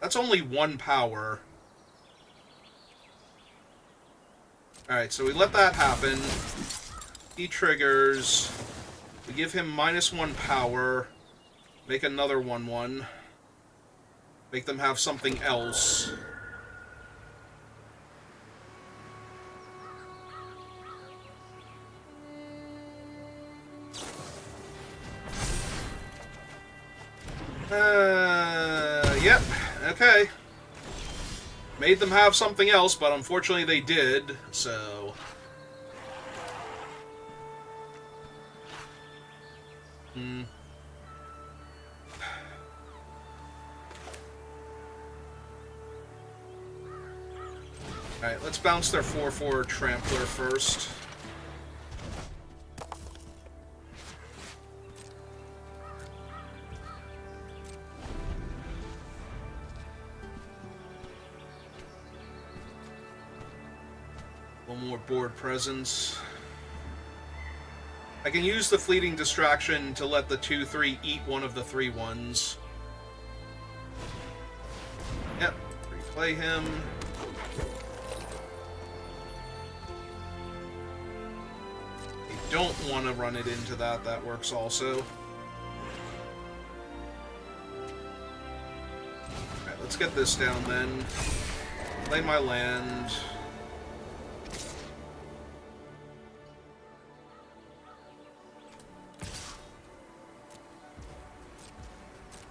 [SPEAKER 1] That's only 1 power. Alright, so we let that happen. He triggers. We give him -1 power. Make another 1/1. Make them have something else. Yep, okay. Made them have something else, but unfortunately they did, so... Alright, let's bounce their 4/4 Trampler first. One more board presence. I can use the Fleeting Distraction to let the 2/3 eat one of the 3/1s. Yep, replay him. Don't want to run it into that. That works also. Alright, let's get this down then. Play my land.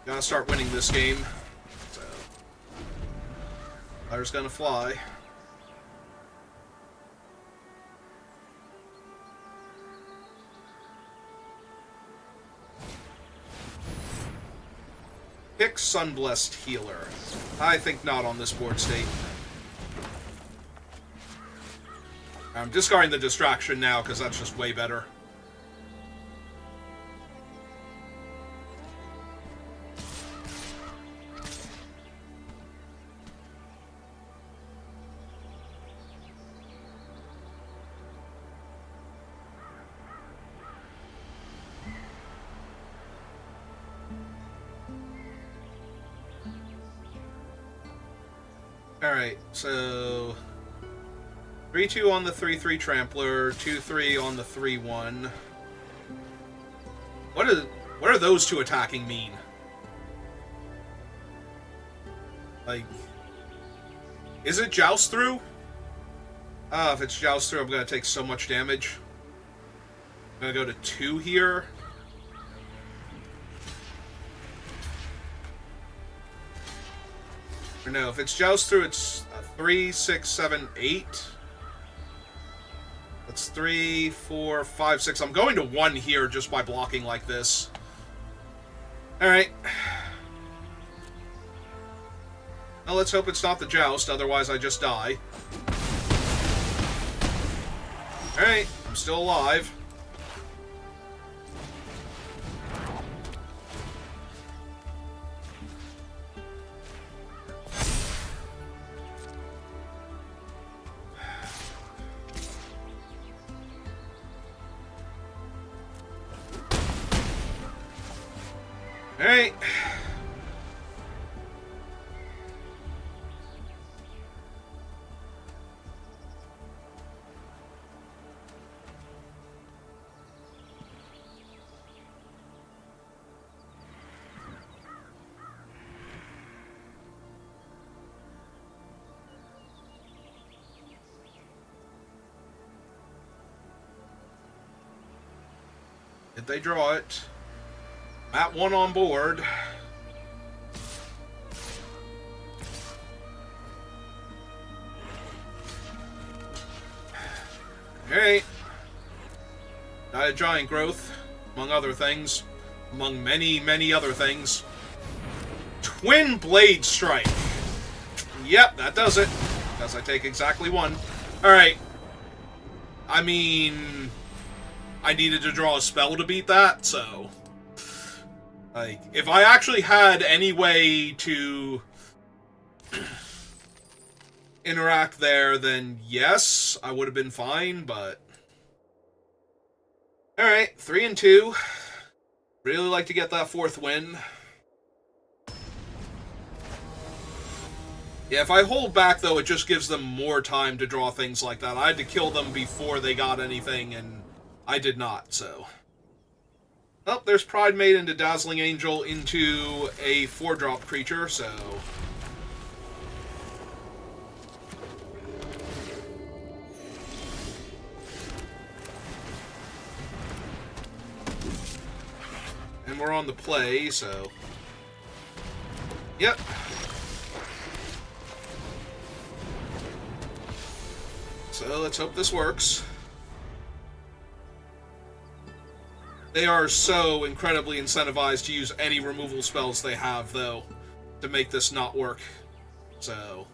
[SPEAKER 1] Gotta start winning this game. So, fire's gonna fly. Pick Sunblessed Healer. I think not on this board state. I'm discarding the distraction now, because that's just way better. Alright, so 3-2 on the 3-3 Trampler, 2-3 on the 3-1. What are those two attacking mean? Like, is it Joust Through? Ah, if it's Joust Through, I'm gonna take so much damage. I'm gonna go to 2 here. Or no, if it's Joust Through, it's 3, 6, 7, 8. That's 3, 4, 5, 6. I'm going to 1 here just by blocking like this. Alright. Well, let's hope it's not the Joust, otherwise I just die. Alright, I'm still alive. Alright. Did they draw it? At 1 on board. Alright. Not a giant growth, among other things. Among many, many other things. Twin Blade Strike. Yep, that does it. Because I take exactly 1. Alright. I mean, I needed to draw a spell to beat that, so... Like, if I actually had any way to interact there, then yes, I would have been fine, but... Alright, 3 and 2. Really like to get that 4th win. Yeah, if I hold back, though, it just gives them more time to draw things like that. I had to kill them before they got anything, and I did not, so... Oh, there's Pridemate into Dazzling Angel into a 4-drop creature, so... And we're on the play, so... Yep. So, let's hope this works. They are so incredibly incentivized to use any removal spells they have, though, to make this not work. So...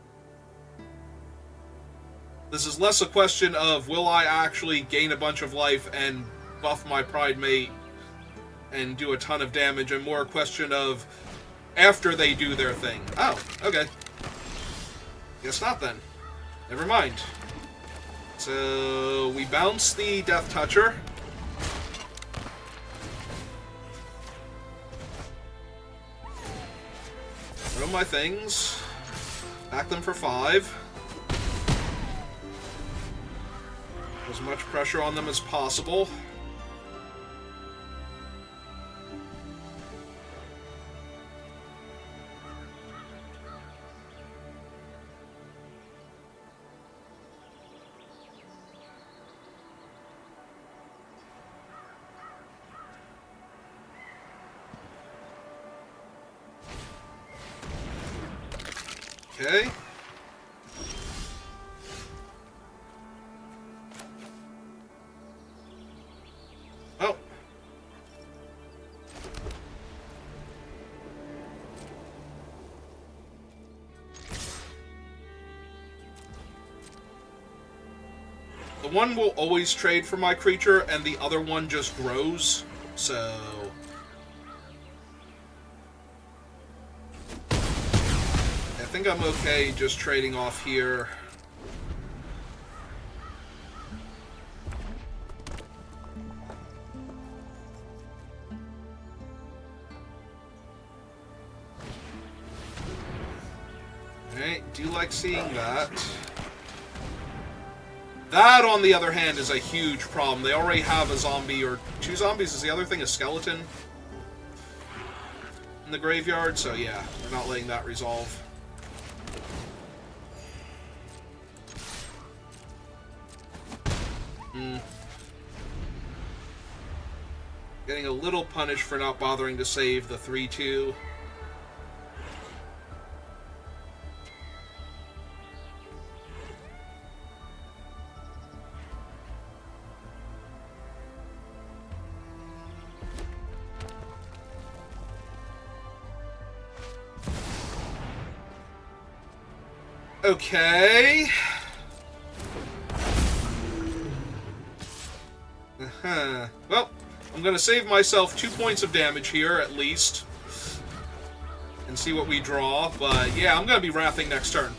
[SPEAKER 1] This is less a question of, will I actually gain a bunch of life and buff my Pridemate and do a ton of damage, and more a question of, after they do their thing. Oh, okay. Guess not, then. Never mind. So, we bounce the Death Toucher. Throw my things. Back them for 5. Put as much pressure on them as possible. Okay. Oh. The one will always trade for my creature, and the other one just grows, so... I think I'm okay just trading off here. Alright, do like seeing that. That, on the other hand, is a huge problem. They already have a zombie, or 2 zombies. Is the other thing a skeleton in the graveyard? So yeah, we're not letting that resolve. Getting a little punished for not bothering to save the 3-2. Okay. Well, I'm going to save myself 2 points of damage here, at least. And see what we draw. But, yeah, I'm going to be wrathing next turn.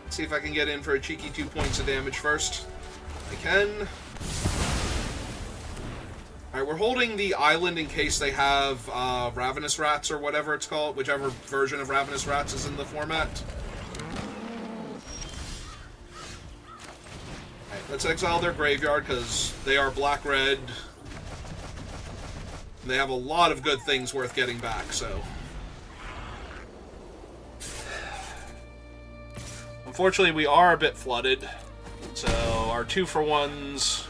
[SPEAKER 1] Let's see if I can get in for a cheeky 2 points of damage first. I can. Alright, we're holding the island in case they have Ravenous Rats or whatever it's called, whichever version of Ravenous Rats is in the format. Alright, let's exile their graveyard because they are black-red. They have a lot of good things worth getting back, so... Unfortunately, we are a bit flooded, so our 2-for-1s...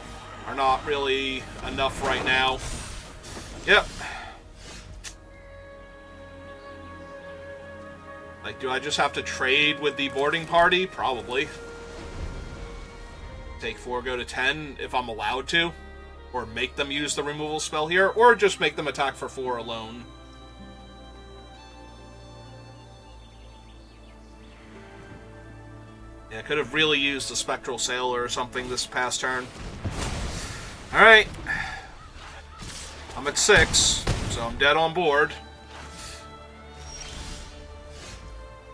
[SPEAKER 1] are not really enough right now. Yep. Like, do I just have to trade with the boarding party? Probably. Take 4, go to 10 if I'm allowed to. Or make them use the removal spell here. Or just make them attack for 4 alone. Yeah, I could have really used the Spectral Sailor or something this past turn. Alright. I'm at 6, so I'm dead on board.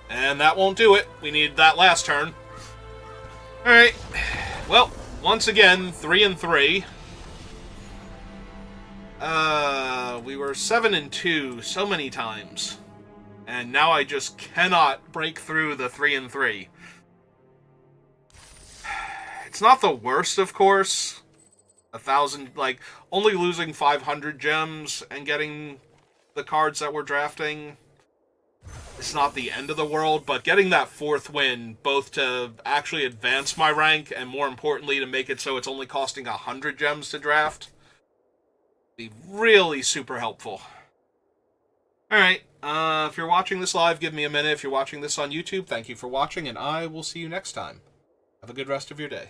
[SPEAKER 1] And that won't do it. We need that last turn. Alright. Well, once again, 3-3. We were 7-2 so many times. And now I just cannot break through the 3-3. It's not the worst, of course. 1,000, like, only losing 500 gems and getting the cards that we're drafting, it's not the end of the world, but getting that 4th win, both to actually advance my rank, and more importantly, to make it so it's only costing 100 gems to draft, be really super helpful. Alright, if you're watching this live, give me a minute. If you're watching this on YouTube, thank you for watching, and I will see you next time. Have a good rest of your day.